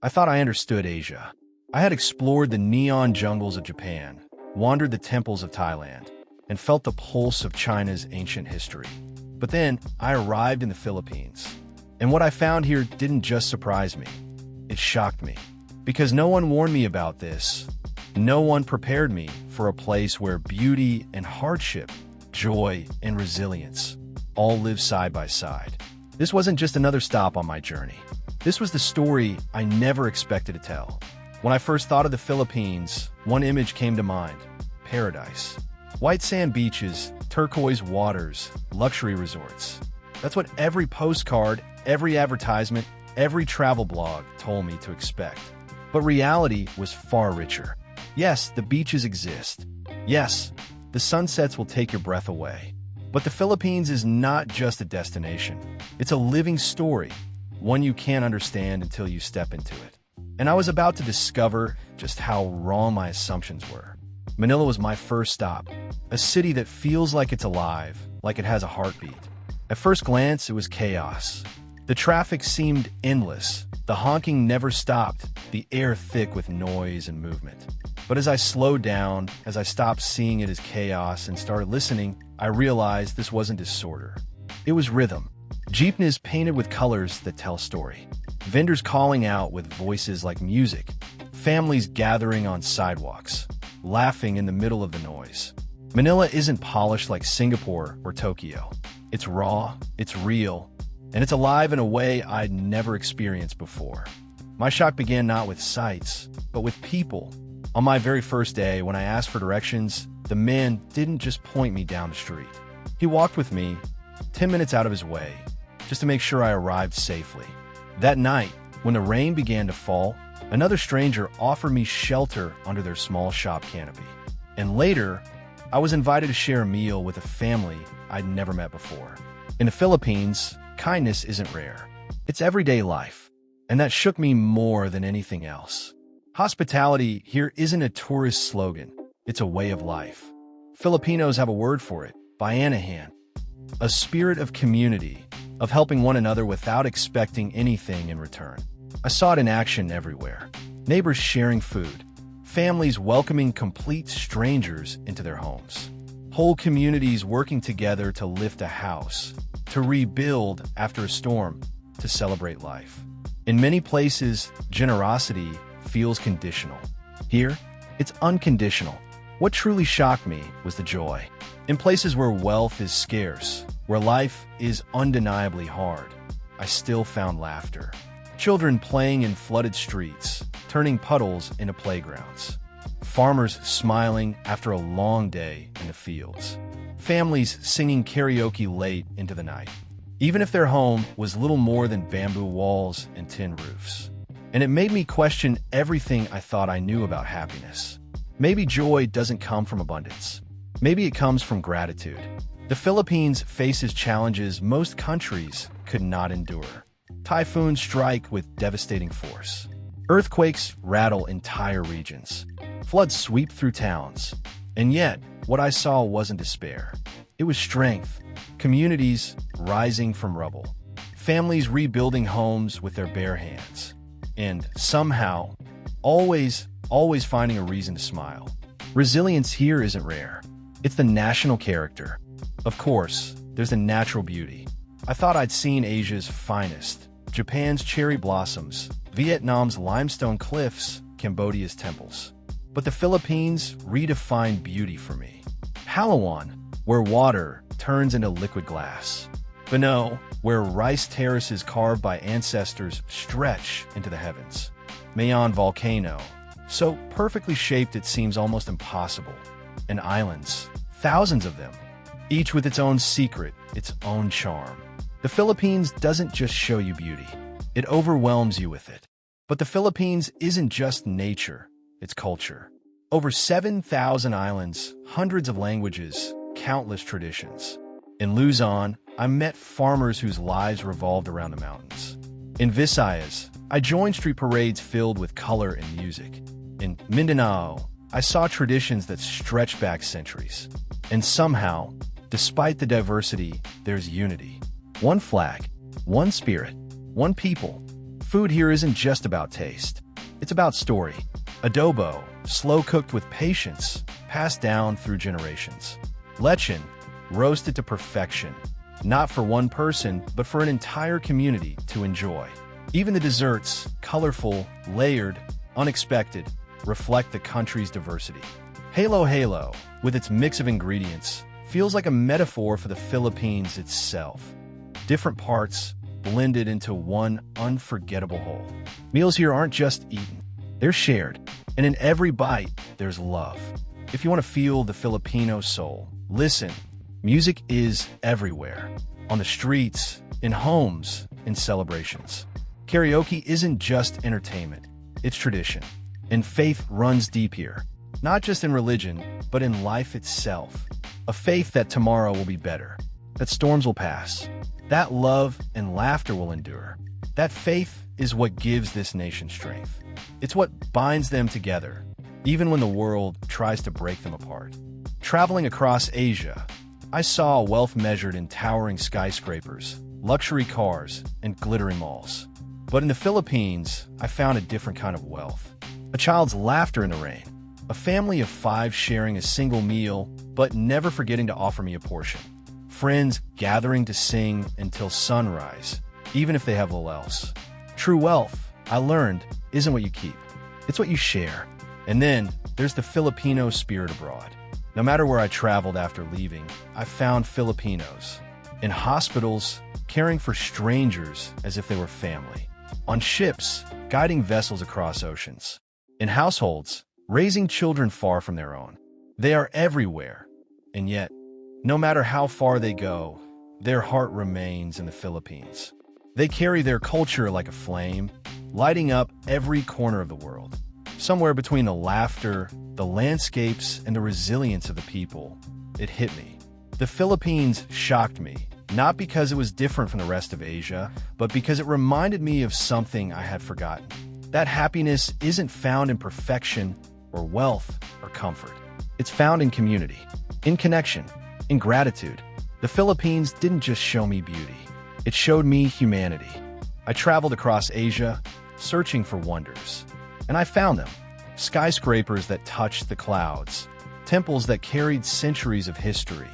I thought I understood Asia. I had explored the neon jungles of Japan, wandered the temples of Thailand, and felt the pulse of China's ancient history. But then I arrived in the Philippines, and what I found here didn't just surprise me, it shocked me. Because no one warned me about this. No one prepared me for a place where beauty and hardship, joy and resilience all live side by side. This wasn't just another stop on my journey. This was the story I never expected to tell. When I first thought of the Philippines, one image came to mind: paradise. White sand beaches, turquoise waters, luxury resorts. That's what every postcard, every advertisement, every travel blog told me to expect. But reality was far richer. Yes, the beaches exist. Yes, the sunsets will take your breath away. But the Philippines is not just a destination. It's a living story, one you can't understand until you step into it. And I was about to discover just how wrong my assumptions were. Manila was my first stop, a city that feels like it's alive, like it has a heartbeat. At first glance, it was chaos. The traffic seemed endless. The honking never stopped, the air thick with noise and movement. But as I slowed down, as I stopped seeing it as chaos and started listening, I realized this wasn't disorder. It was rhythm. Jeepneys painted with colors that tell story. Vendors calling out with voices like music. Families gathering on sidewalks, laughing in the middle of the noise. Manila isn't polished like Singapore or Tokyo. It's raw, it's real, and it's alive in a way I'd never experienced before. My shock began not with sights, but with people. On my very first day, when I asked for directions, the man didn't just point me down the street. He walked with me, 10 minutes out of his way, just to make sure I arrived safely. That night, when the rain began to fall, another stranger offered me shelter under their small shop canopy. And later, I was invited to share a meal with a family I'd never met before. In the Philippines, kindness isn't rare. It's everyday life, and that shook me more than anything else. Hospitality here isn't a tourist slogan, it's a way of life. Filipinos have a word for it: bayanihan, a spirit of community, of helping one another without expecting anything in return. I saw it in action everywhere. Neighbors sharing food, families welcoming complete strangers into their homes, whole communities working together to lift a house, to rebuild after a storm, to celebrate life. In many places, generosity feels conditional. Here, it's unconditional. What truly shocked me was the joy. In places where wealth is scarce, where life is undeniably hard, I still found laughter. Children playing in flooded streets, turning puddles into playgrounds. Farmers smiling after a long day in the fields. Families singing karaoke late into the night, even if their home was little more than bamboo walls and tin roofs. And it made me question everything I thought I knew about happiness. Maybe joy doesn't come from abundance. Maybe it comes from gratitude. The Philippines faces challenges most countries could not endure. Typhoons strike with devastating force. Earthquakes rattle entire regions. Floods sweep through towns. And yet, what I saw wasn't despair. It was strength. Communities rising from rubble. Families rebuilding homes with their bare hands. And somehow, always finding a reason to smile. Resilience here isn't rare. It's the national character. Of course, there's the natural beauty. I thought I'd seen Asia's finest. Japan's cherry blossoms, Vietnam's limestone cliffs, Cambodia's temples. But the Philippines redefined beauty for me. Palawan, where water turns into liquid glass. Bano, where rice terraces carved by ancestors stretch into the heavens. Mayon volcano, so perfectly shaped it seems almost impossible. And islands, thousands of them, each with its own secret, its own charm. The Philippines doesn't just show you beauty, it overwhelms you with it. But the Philippines isn't just nature, it's culture. Over 7,000 islands, hundreds of languages, countless traditions. In Luzon, I met farmers whose lives revolved around the mountains. In Visayas, I joined street parades filled with color and music. In Mindanao, I saw traditions that stretched back centuries. And somehow, despite the diversity, there's unity. One flag, one spirit, one people, food here isn't just about taste. It's about story. Adobo, slow cooked with patience, passed down through generations. Lechon, roasted to perfection, not for one person, but for an entire community to enjoy. Even the desserts, colorful, layered, unexpected, reflect the country's diversity. Halo Halo, with its mix of ingredients, feels like a metaphor for the Philippines itself. Different parts blended into one unforgettable whole. Meals here aren't just eaten, they're shared, and in every bite, there's love. If you want to feel the Filipino soul, listen. Music is everywhere. On the streets, in homes, in celebrations. Karaoke isn't just entertainment, it's tradition. And faith runs deep here. Not just in religion, but in life itself. A faith that tomorrow will be better, that storms will pass, that love and laughter will endure. That faith is what gives this nation strength. It's what binds them together, even when the world tries to break them apart. Traveling across Asia, I saw wealth measured in towering skyscrapers, luxury cars, and glittering malls. But in the Philippines, I found a different kind of wealth. A child's laughter in the rain. A family of 5 sharing a single meal, but never forgetting to offer me a portion. Friends gathering to sing until sunrise, even if they have little else. True wealth, I learned, isn't what you keep. It's what you share. And then there's the Filipino spirit abroad. No matter where I traveled after leaving, I found Filipinos. In hospitals, caring for strangers as if they were family. On ships, guiding vessels across oceans. In households, raising children far from their own. They are everywhere. And yet, no matter how far they go, their heart remains in the Philippines. They carry their culture like a flame, lighting up every corner of the world. Somewhere between the laughter, the landscapes, and the resilience of the people, it hit me. The Philippines shocked me, not because it was different from the rest of Asia, but because it reminded me of something I had forgotten. That happiness isn't found in perfection, or wealth, or comfort. It's found in community, in connection, in gratitude. The Philippines didn't just show me beauty. It showed me humanity. I traveled across Asia, searching for wonders. And I found them. Skyscrapers that touched the clouds, temples that carried centuries of history,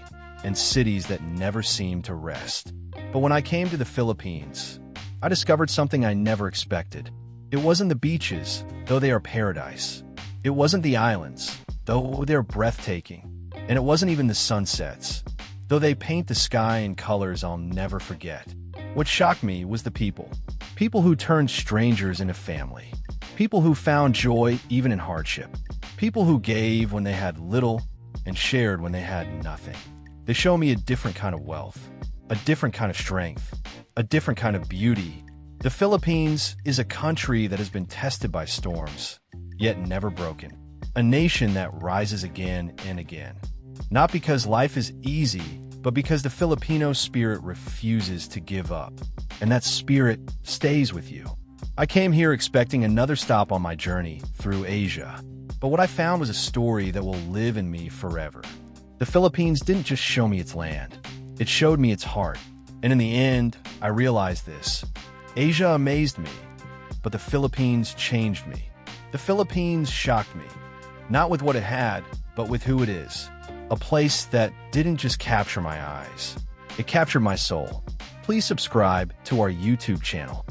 and cities that never seemed to rest. But when I came to the Philippines, I discovered something I never expected. It wasn't the beaches, though they are paradise. It wasn't the islands, though they're breathtaking. And it wasn't even the sunsets, though they paint the sky in colors I'll never forget. What shocked me was the people. People who turned strangers into family. People who found joy even in hardship. People who gave when they had little and shared when they had nothing. They show me a different kind of wealth, a different kind of strength, a different kind of beauty. The Philippines is a country that has been tested by storms, yet never broken. A nation that rises again and again. Not because life is easy, but because the Filipino spirit refuses to give up. And that spirit stays with you. I came here expecting another stop on my journey through Asia, but what I found was a story that will live in me forever. The Philippines didn't just show me its land, it showed me its heart. And in the end, I realized this. Asia amazed me, but the Philippines changed me. The Philippines shocked me, not with what it had, but with who it is. A place that didn't just capture my eyes, it captured my soul. Please subscribe to our YouTube channel.